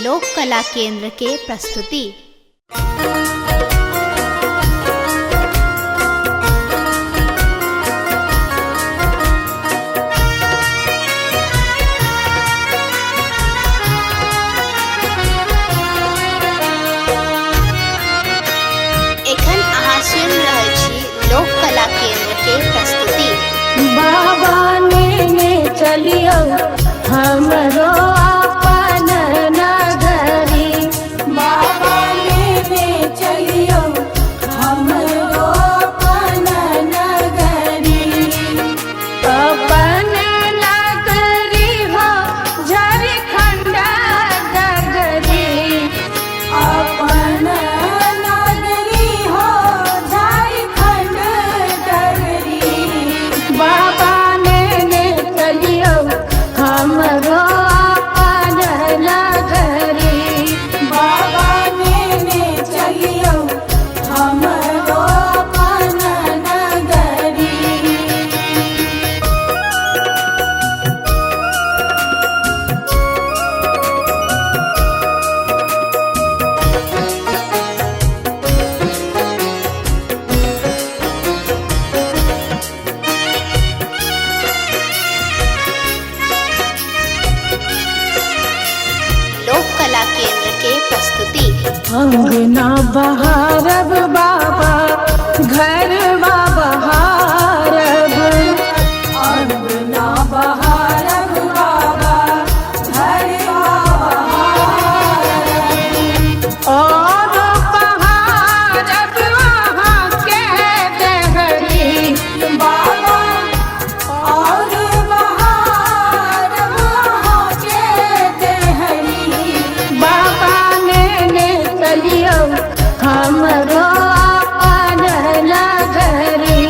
लोक कला केंद्र के प्रस्तुति। एखन अहाँ सुनि रहल छी लोक कला केंद्र के प्रस्तुति। बाबा ने चलियो हमरो अपन नगरी, बाबा ने चलियो हमरो अपन नगरी, अपन नगरी हो झारखंड नगरी, अपन नगरी हो झारखंड नगरी। बाबा ने चलियो हमरो अपन नगरी, बाबा ने चलियो हमरो अपन नगरी। लोक कला केंद्र के प्रस्तुति। अंगना बहारब बाबा घरवा बहारब, अंगना बहारब बाबा घरवा बहारब, और बहारब वहाँ के देहरी बाबा, और बहारब वहाँ के देहरी। बाबा ने चलियो हमरो अपन नगरी,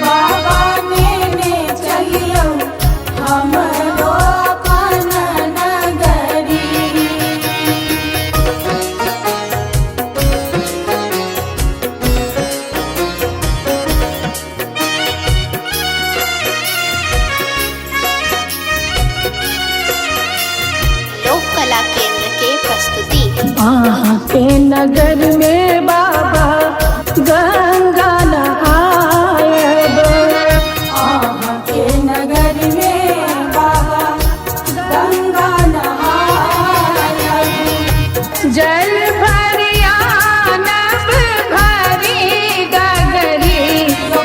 बाबा ने चलियो हमरो अपन नगरी। लोक कला केंद्र के प्रस्तुति। वहाँ के नगर में बाबा गंगा नहायब, वहाँ के नगर में बाबा गंगा नहायब, जल भरिया नब भरी गगरी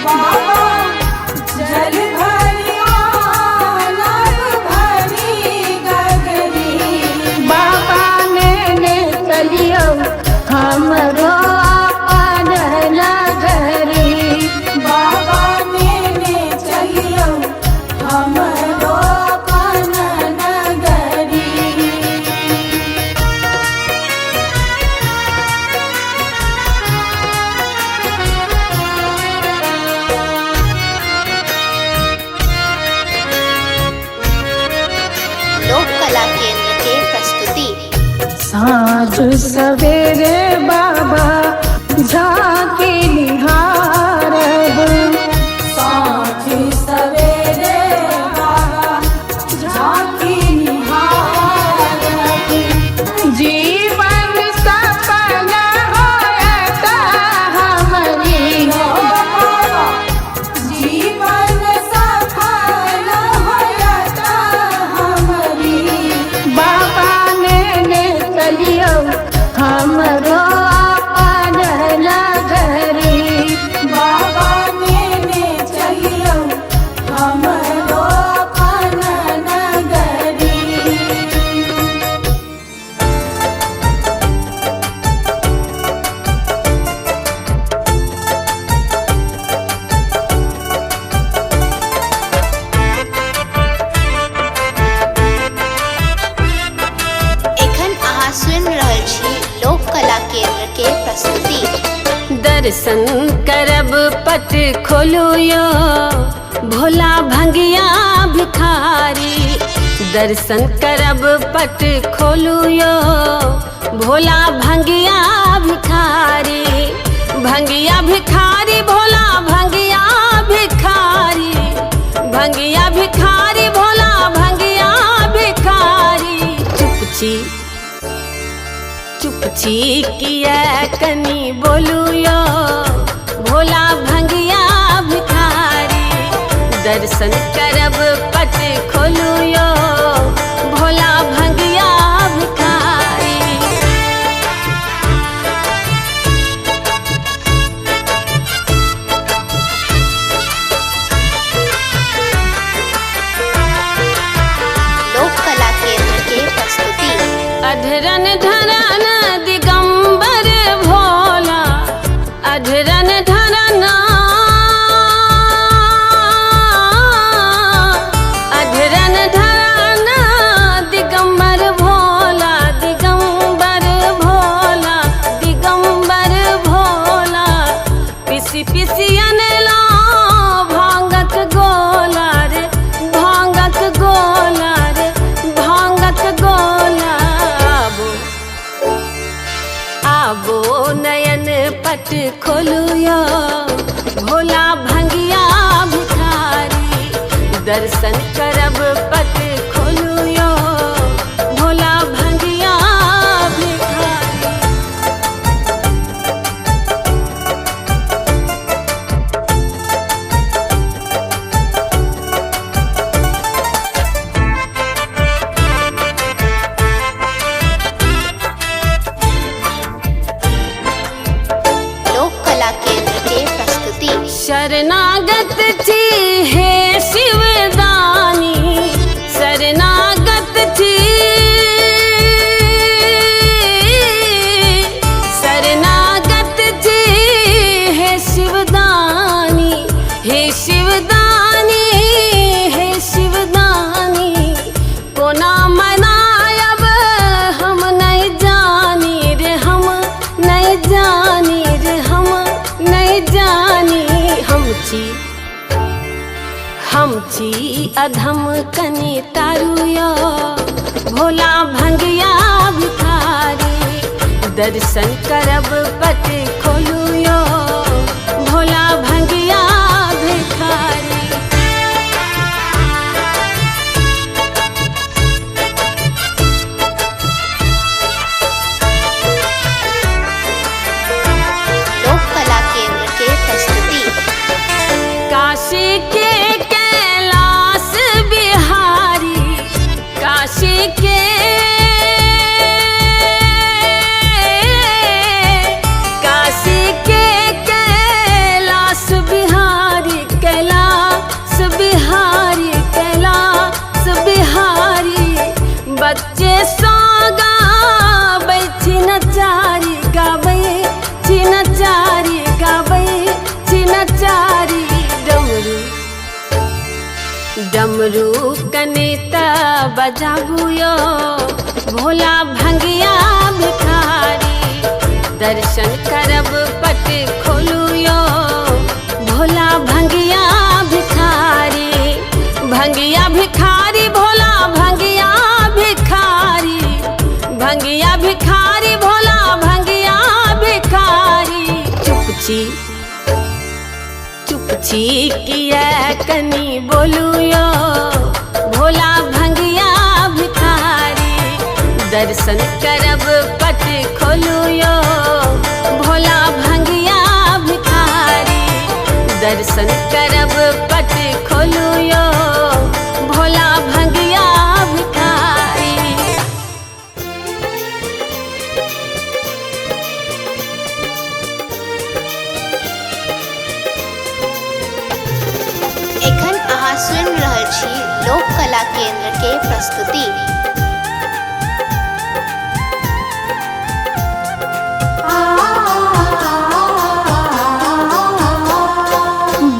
बाबा, जल भरिया नब भरी गगरी। बाबा ने चलियो हमरो अपन नगरी, बाबा ने चलियो हमरो अपन नगरी। लोक कला केंद्र के प्रस्तुति। साँझ सवेरे बाबा झांकी निहारब, साँझ सवेरे बाबा झांकी निहारब, जीवन सफल होयत हमरी बाबा, जीवन सफल होयत हमरी। बाबा ने चलियो हमरो अपन नगरी, बाबा ने चलियो हमरो अपन नगरी। एखन अहाँ सुनि रहल छी लोक कला केंद्र के प्रस्तुति। दर्शन करब पट खोलू यो भोला भंगिया भिखारी, दर्शन करब पट खोलू यो भोला भंगिया भिखारी, भंगिया भिखारी भोला भंगिया भिखारी, भंगिया भिखारी भोला भंगिया भिखारी। चुपची चुपची किया कनी बोलू यो भोला भंगिया भिखारी दर्शन करब पट खोलू यो भोला भंगिया भिखारी। लोक कला केंद्र के प्रस्तुति। अधरन धरन दिगंबर भोला अधरन धरन अधरन धरन दिगंबर भोला दिगंबर भोला दिगंबर भोला पिसी पिसी अनला भांगक गोला रे भांगक गोला रे भांगक गोला आबो नयन पट खोलू यो भोला भंगिया भिखारी दर्शन करब पट खोलू यो भोला भंगिया भिखारी। लोक कला केंद्र के प्रस्तुति। शरणागत थी हे शिवदानी शरणागत थी शरणागत थी हे शिवदानी हे शिवदानी हे शिवदानी कोना मनायब हम नहीं जानी रे हम नहीं जानी रे हम नहीं जानी हम छी अधम कनी तारू यो भोला भंगिया भिखारी दर्शन करब पट खोलू यो भोला भंगिया भिखारी। लोक कला केंद्र के प्रस्तुति। काशी के कैलाश बिहारी काशी के काशी के कैलाश बिहारी कैलाश बिहारी कैलाश बिहारी बच्चे सागा नचारी गाबै नचारी गाबै नचारी डमरू डमरू कनेता बजाबू यो भोला भंगिया भिखारी दर्शन करब पट खोलू यो भोला भंगिया भिखारी भंगिया भिखारी भोला भंगिया भिखारी भंगिया भिखारी भोला भंगिया भिखारी। चुपची चुपची किया कनी बोलू यो भोला भंगिया भिखारी दर्शन करब पट खोलू यो भोला भंगिया भिखारी दर्शन करब पट खोलू यो भोला भंगिया भिखारी। एखन अहाँ सुनि रहल छी लोक कला केंद्र के प्रस्तुति।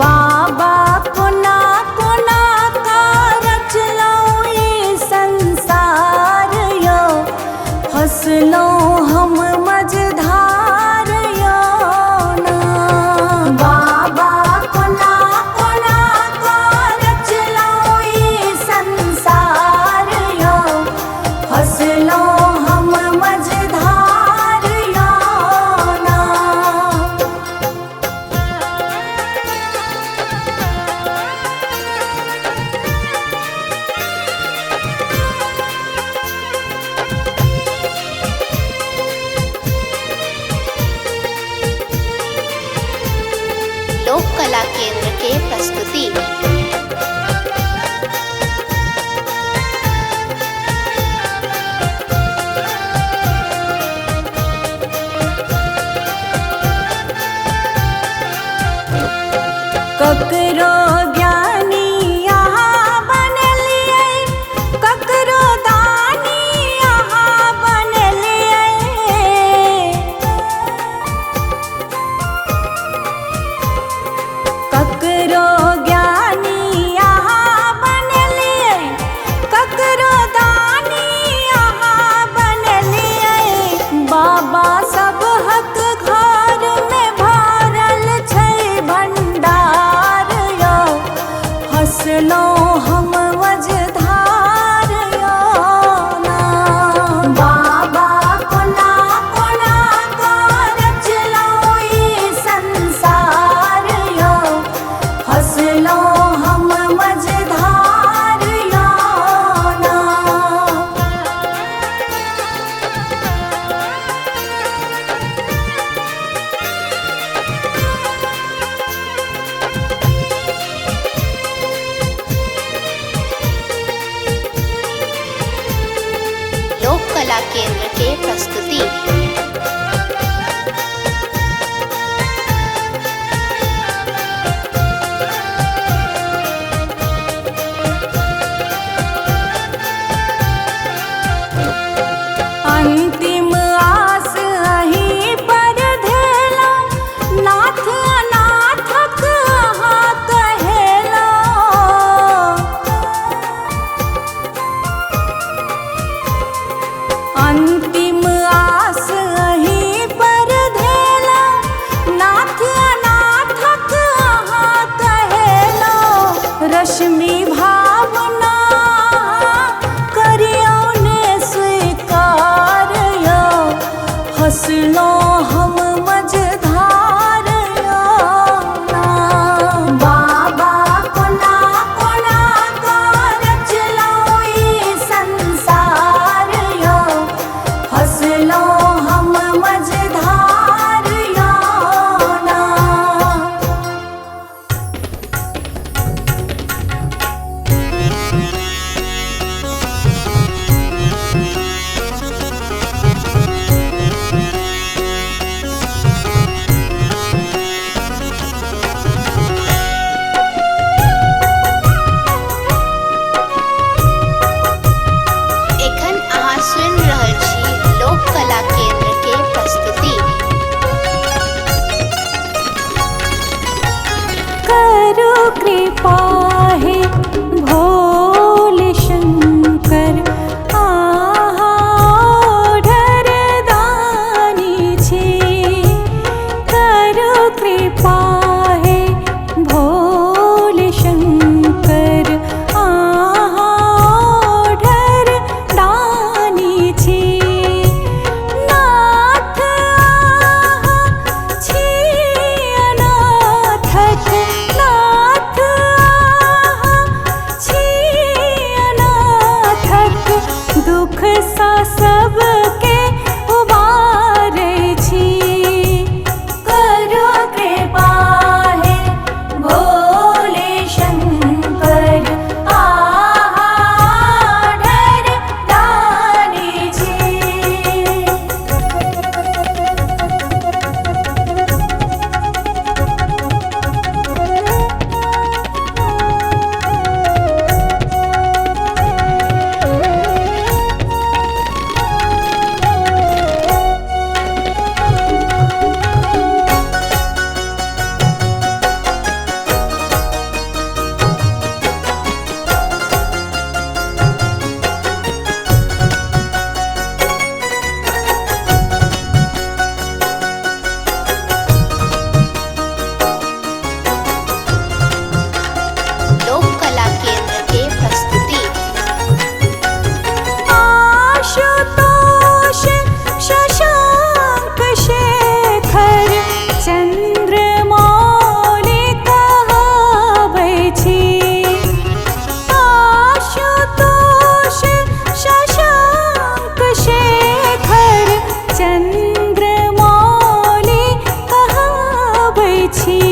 बाबा कोना कोना का रचलो ये संसार यो हंसलो हम मझधार यो ना बाबा कोना कोना का रचलो ये संसार यो कला केंद्र के प्रस्तुति। अंतिम आस अहीं पर धेला, नाथ अनाथक अहाँ कहेला। अंतिम आस अहीं पर धेला, नाथ अनाथक अहाँ कहेला। रश्मि भावना करियौने स्वीकार यो, हंसलो हम मझधार यो ना। बाबा कोना कोना का रचलो ई संसार यो, हंसलो हम मझधार यो ना। एखन अहाँ सुनि रहल छी लोक कला केंद्र के प्रस्तुति। करो कृपा हे भोले शंकर, आहा ओढ़र दानी छी। करो कृपा हे भोले शंकर, आहा ओढ़र दानी छी। नाथ आहा छी अनाथक, नाथ आहा छी अनाथक। दुख सा सबके उबारै छी। करो कृपा हे भोले शंकर, आहा ओढ़र दानी छी। लोक कला केंद्र के प्रस्तुति। आशुतोष शशांक शेखर, चंद्रमौलि कहाबै छी। आशुतोष शशांक शेखर, चंद्रमौलि कहाबै छी।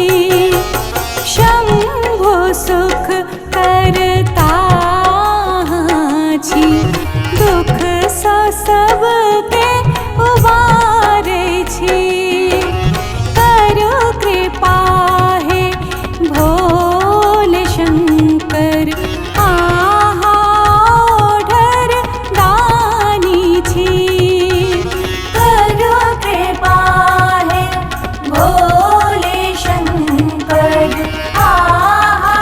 शंभु सुख करता छी, दुख सा सबके उबारै छी। करो कृपा हे भोले शंकर, आहा ओढ़र दानी छी। करो कृपा हे भोले शंकर, आहा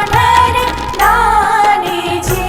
ओढ़र दानी छी।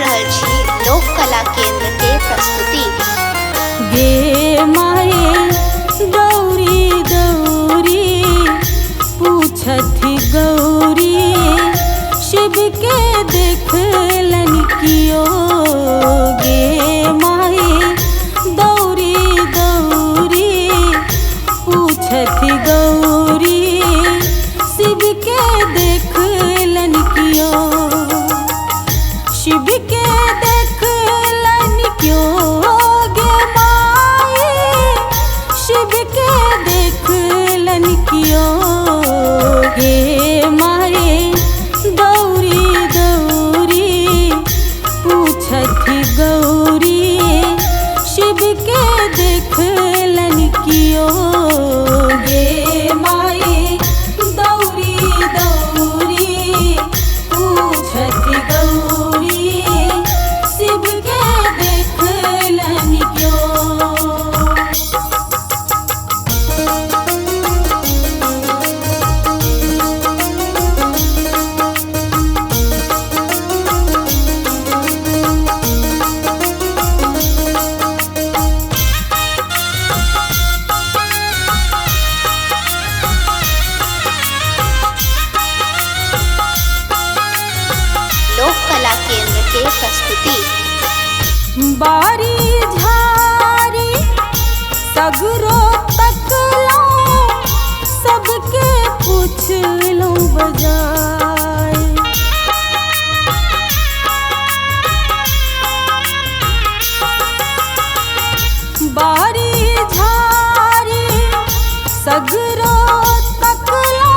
रहल छी लोक कला केंद्र के प्रस्तुति। गे माए गौरी गौरी पूछथि गौरी शिव के देखलन कियो। गे माए गौरी गौरी पूछथि गौरी शिव के देखलन कियो। शिव के देखलन क्यों गे माए शिव के देखलन क्यों। गे माए गौरी गौरी पूछथि गौरी शिव के देखलन क्यों। गे माए गौरी गौरी पूछथि गौरी शिव के देखलन क्यों। लोक कला केंद्र के प्रस्तुति। बारी झारी सगरो तकलो सबके पूछलो बजाय। बारी झारी सगरो तकलो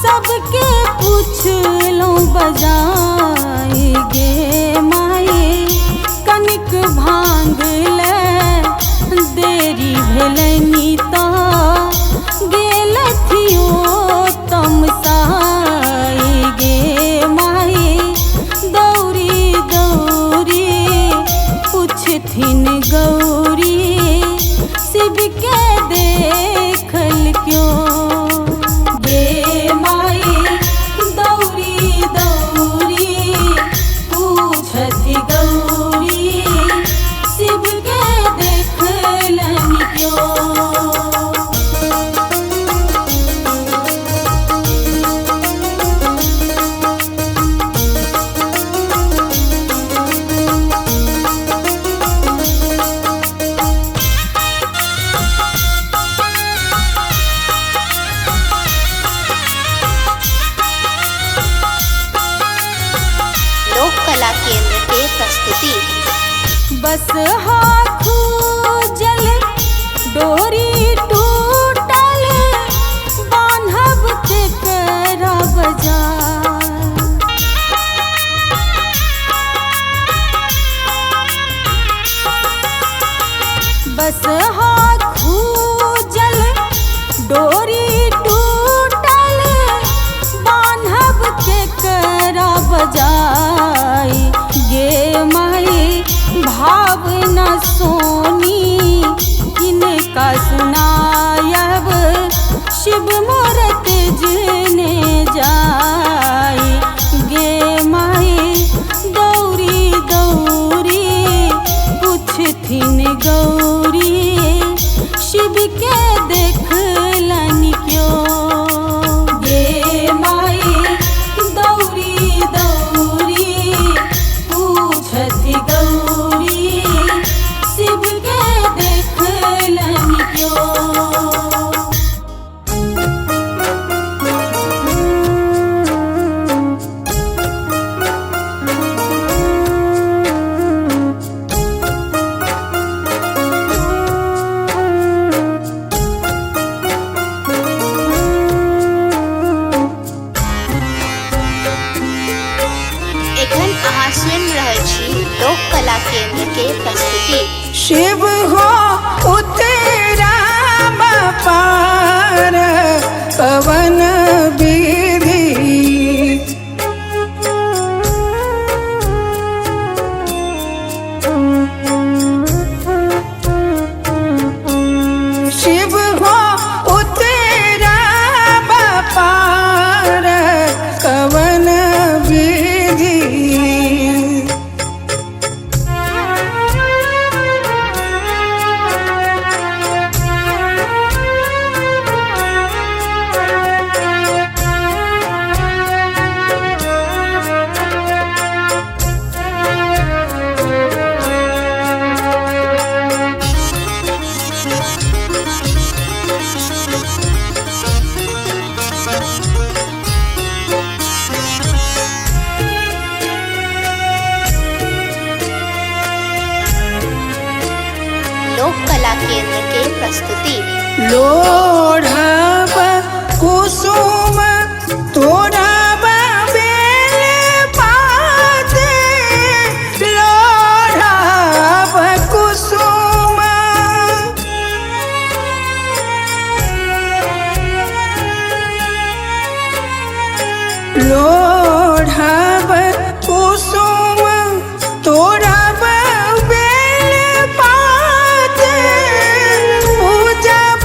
सबके पूछलो बजाय। गे माए कनिक भांग ले देरी भेलनि तो गेलथियो तमसाय। गे माए गौरी गौरी पूछथिन गौरी शिव के देखल क्यों। गे माए गौरी गौरी पूछथि गौरी शिव के देखलन क्यों। लोक कला केंद्र के प्रस्तुति। बस हाथू जल डोरी टूटल बान्हब तेकरा बजार। बस हाथू जल डोरी टूटल बान्हब तेकरा बजाय। गे माए भावना सोनी किनका सुनायब शिव मूरत जने जाय। गे माए गौरी गौरी पूछथिन गौरी शिव के देखलन क्यों। गे माए गौरी गौरी पूछथि गौरी शिव के देखलन क्यों। एखन अहाँ सुनि रहल छी लोक कला केंद्र के प्रस्तुति। शिव हो उतरा पार पवन विधि। शिव हो उतरा पार पवन विधि। केंद्र के प्रस्तुति। लोढ़ब कुसुम तोड़ब बेल पात, लोढ़ब कुसुम लोढ़ब कुसुम तोड़ब बेल पात, पूजब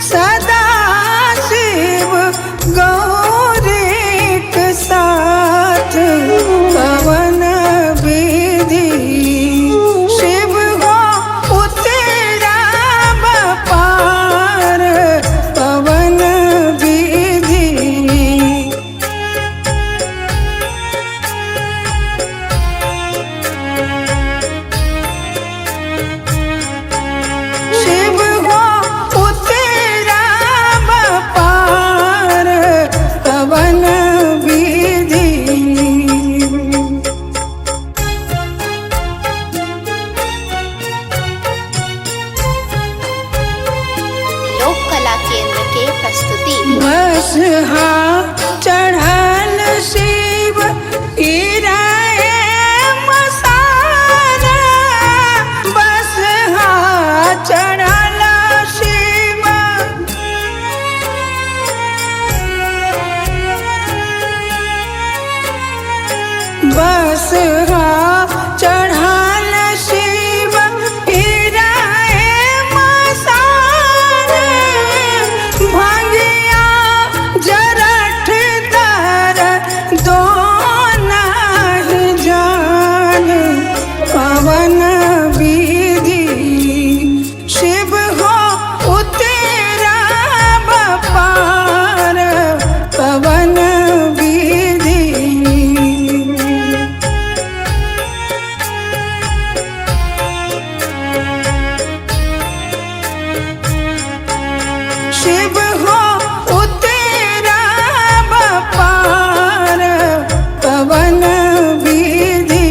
सदा शिव गौरीक साथ, पवन विधि शिव हो उतरब पार, पवन विधि शिव हो उतरब पार, पवन विधि लोक कला केंद्र के प्रस्तुति। बस चढ़ल शिव गिराए मसारा, बस चढ़ल शिव बस चढ़ल शिव गिराए मसारा, भंगिया जरठ दर दोना ही जाने, पवन विधि शिव हो उतरब पार, पवन विधि शिव हो उतरब पार, पवन विधि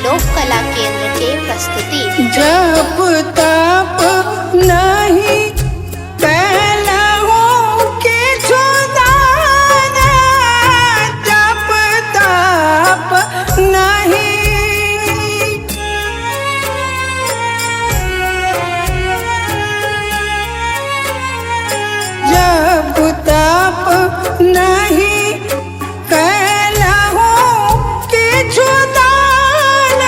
लोक कला केंद्र के प्रस्तुति। जप तप नहीं कैलहु किछु दान, जप तप नहीं जप तप नहीं कैलहु किछु दान,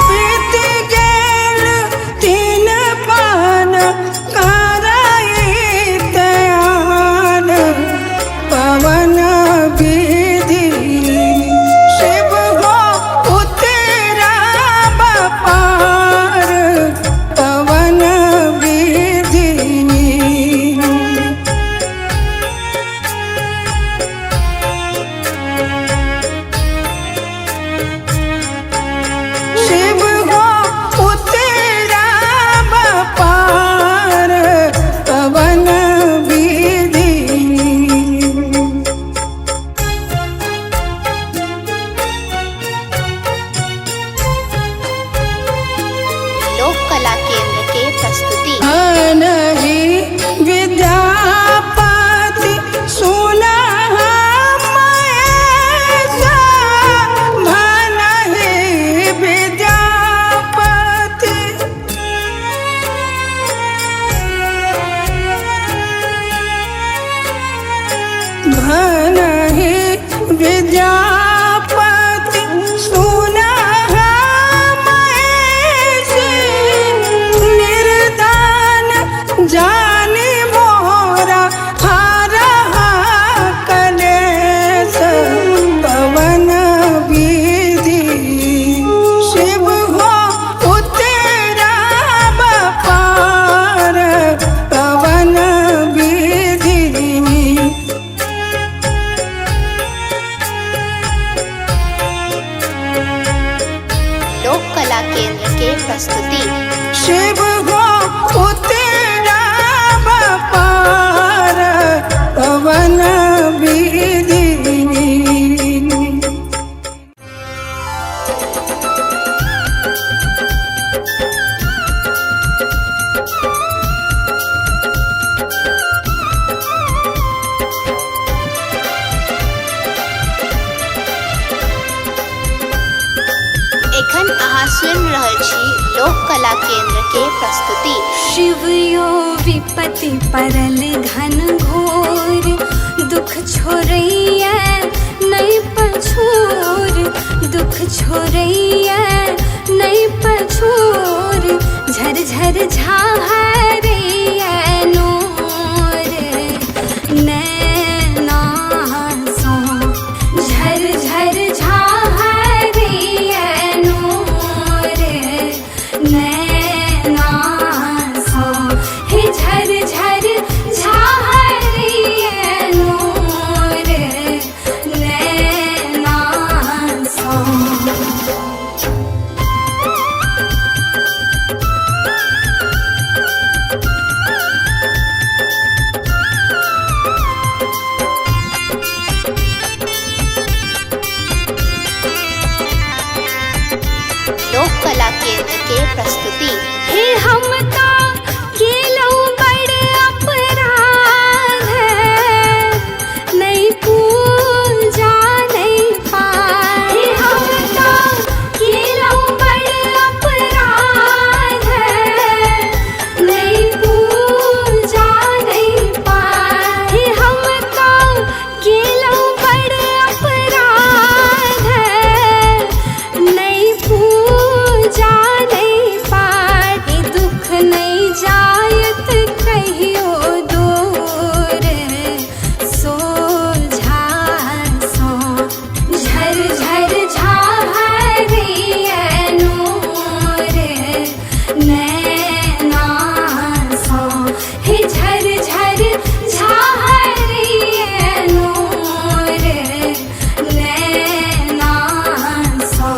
बीत गेल 3 पान केंद्र के प्रस्तुति। शिव हो उतरा पार पवन विधि। एखन अहाँ सुनि रहल छी लोक कला केंद्र के प्रस्तुति। शिव यो विपत्ति परल घन घोर, दुख छोड़ैया नहीं पछोर, दुख छोड़ैया नहीं पछोर, झर झर झाहरैया नोर नैना सो, झर झर झाहरैया नोर नैना सो, हे झर झर झाहरैया नोर नैना सो। लोक कला केंद्र के प्रस्तुति। हे हम का केलऊ बड़ अपराध, नहीं पूजा नहीं पाए। हे हम का केलऊ बड़ अपराध, नहीं पूजा नहीं पाए। हे हम का केलऊ बड़ अपराध, नहीं पूजा नहीं पाए। दुख नहीं जायत कहियो दूर, सोझा सो, झर झर झाहरैया नोर नैना सो, हे झर झर झाहरैया नोर नैना सो।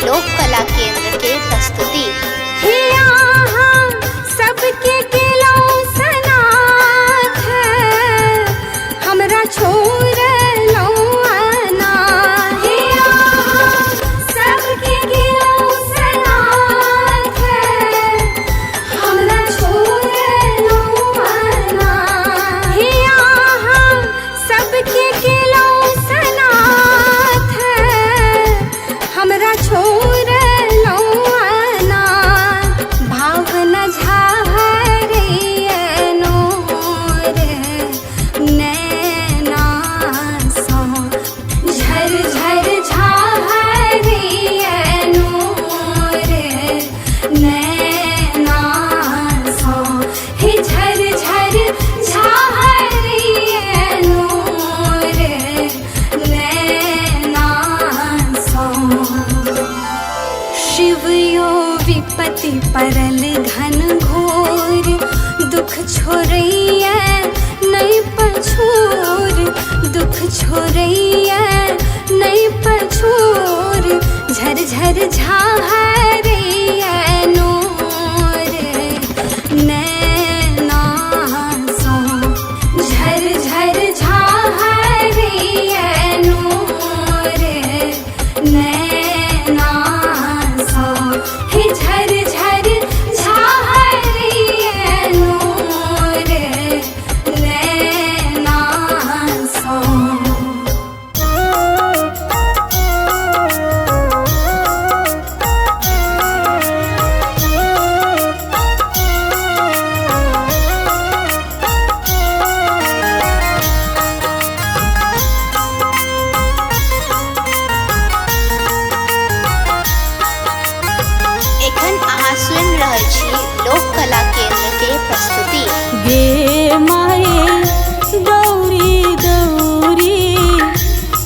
लोक कला केंद्र के प्रस्तुति। हे यहाँ सबके केलऊ सनाथ, हमरा छोड़लऊ अनाथ। हे यहाँ सबके केलऊ सनाथ, हमरा छोड़लऊ अनाथ। हे यहाँ सबके केलऊ सनाथ, हमरा छोड़लऊ अनाथ। भावना झाहरैया नोर नैना सो, झर झर झाहरैया नोर नैना सो, हे झर झर झाहरैया नोर नैना सो। शिव यो विपत्ति परल घन घोर, दुख छोड़ैया नहीं पछोर, दुख छोड़ैया नहीं पछोर, झर झर झाहरैया नोर नैना सो, झर झर झाहरैया नोर नैना सो, हे झर झर झाहरैया नोर नैना सो। एखन अहाँ सुनि रहल छी लोक कला केंद्र के प्रस्तुति। गे माए गौरी गौरी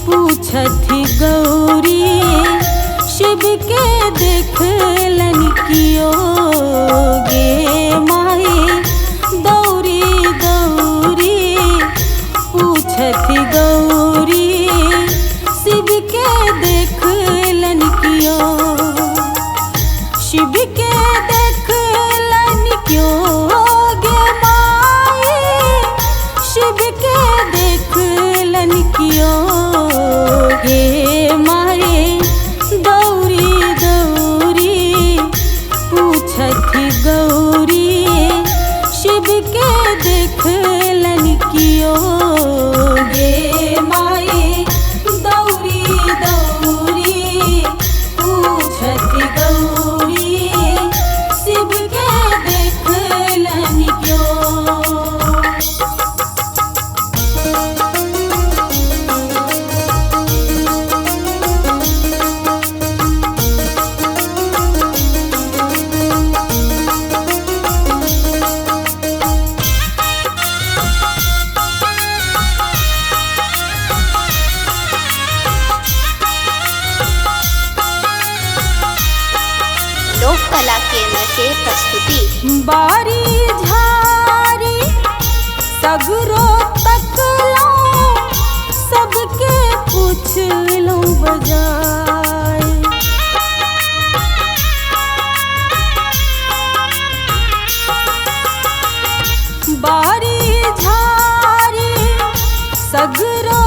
पूछथि गौरी, शिव के कियो गे माई दौरी दौरी पूछत गौरी शिव के देखलन कियो शिव के देखलन क्यों गे माई शिव के देखलन क्यों गे माई दौरी दौरी पूछत गौरी शिव के देखलन क्यों गे माई दौरी दौरी पूछत गौरी शिव के देखलन क्यों। लोक कला केंद्र के प्रस्तुति। बारी झारी सगरो तकलो सबके पूछलो बजाय बारी झारी सगरो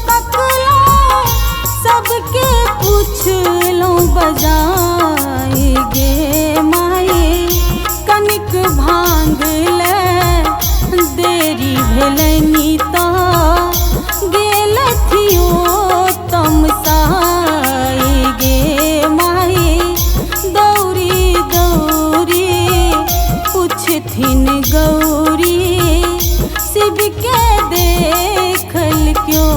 तकलो सबके पूछलो बजाय गे माई कनिक भांग ले देरी भेलनी तो गेलथियो तमसाई गे माई दौरी दौरी पूछथिन गौरी शिव के देखल क्यों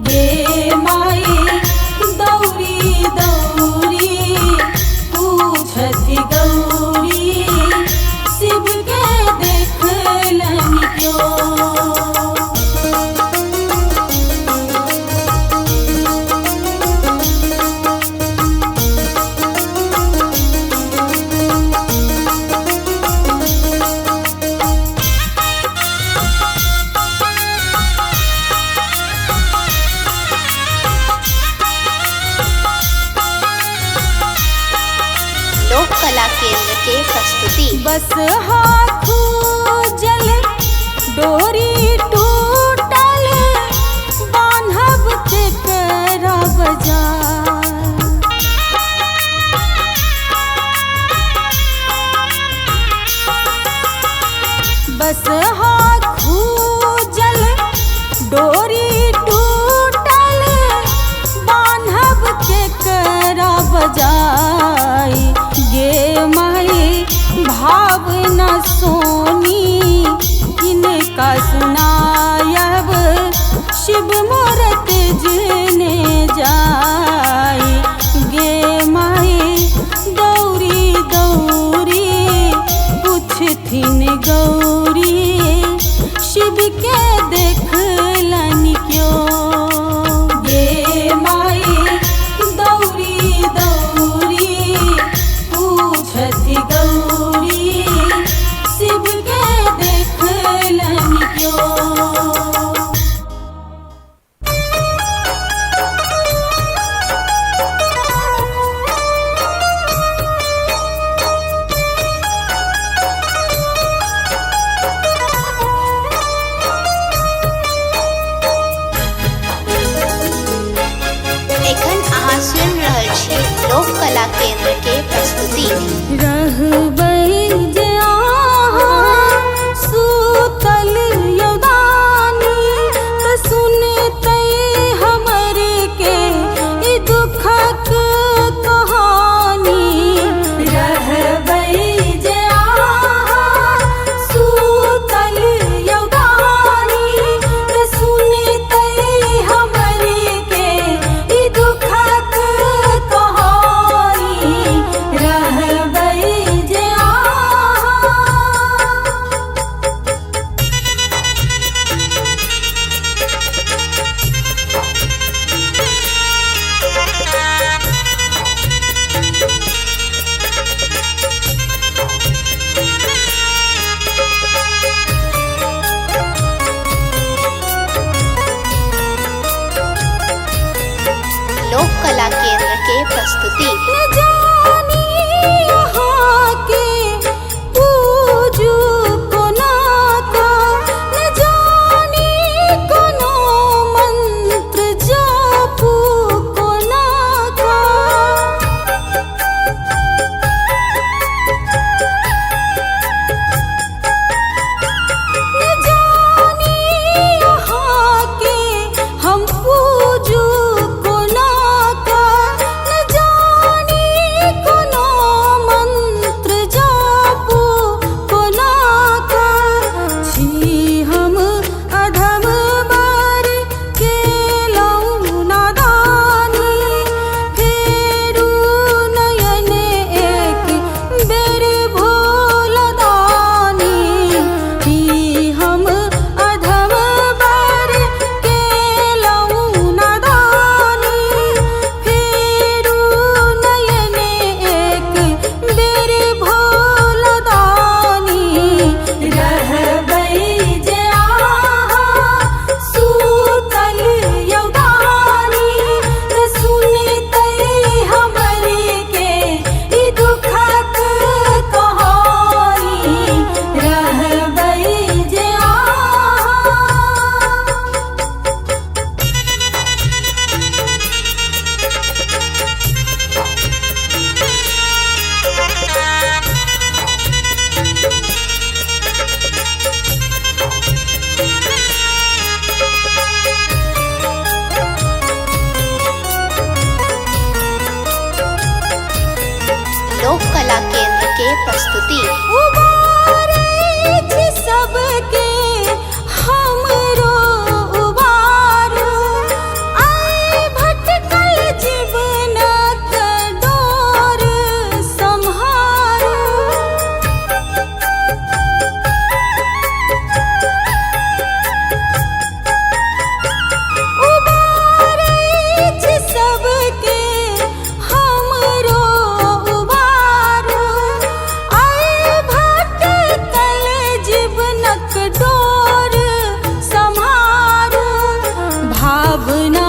गे माई दौरी दौरी पूछत गौरी शिव के देखलन क्यों। लोक कला केंद्र के प्रस्तुति। बस हाथू जल डोरी टूटल बांधब तेकरा बजार बस हाथू जल डोरी टूटल बांधब तेकरा बजाय गे माई भावना सोनी किनका सुनायब शिव मूरत जने जाय गे माई दौरी दौरी पूछथिन गौरी शिव के देखलन क्यों गे माई दौरी दौरी पूछत गौरी शिव के देखलन क्यों। एखन अहाँ सुनि रहल छी लोक कला केंद्र के प्रस्तुति। रहबै जे अहाँ सूतल यौदानी त सुनतै हमर के ई दुखक कहानी रहबै जे अहाँ सूतल यौदानी त सुनतै हमर के ई दुखक कहानी रहबै जे कला केंद्र के प्रस्तुति। न जानी यहाँ के पूजू कोना का, न जानी कोनो मंत्र जापू कोना का। न जानी यहाँ के हम पूजू कोना का, न जानी कोनो मंत्र जापू कोना का। छी हम अधम बर केलौं नादानी, फेरू नयन एक बेर भोलदानी। ही हम अधम बर केलौं नादानी, फेरू नयन एक बेर भोलदानी। रहबै जे आहाँ सूतल यौदानी, त सुनतै हमरे के ई दुखक कहानी। रहबै जे आहाँ। लोक कला केंद्र के प्रस्तुति। उबारै छी सबके हमरो उबारू, आइ भटकल जीवनक डोर सम्हारू। उबारै छी सबके हमरो उबारू, आइ भटकल जीवनक डोर सम्हारू। भावना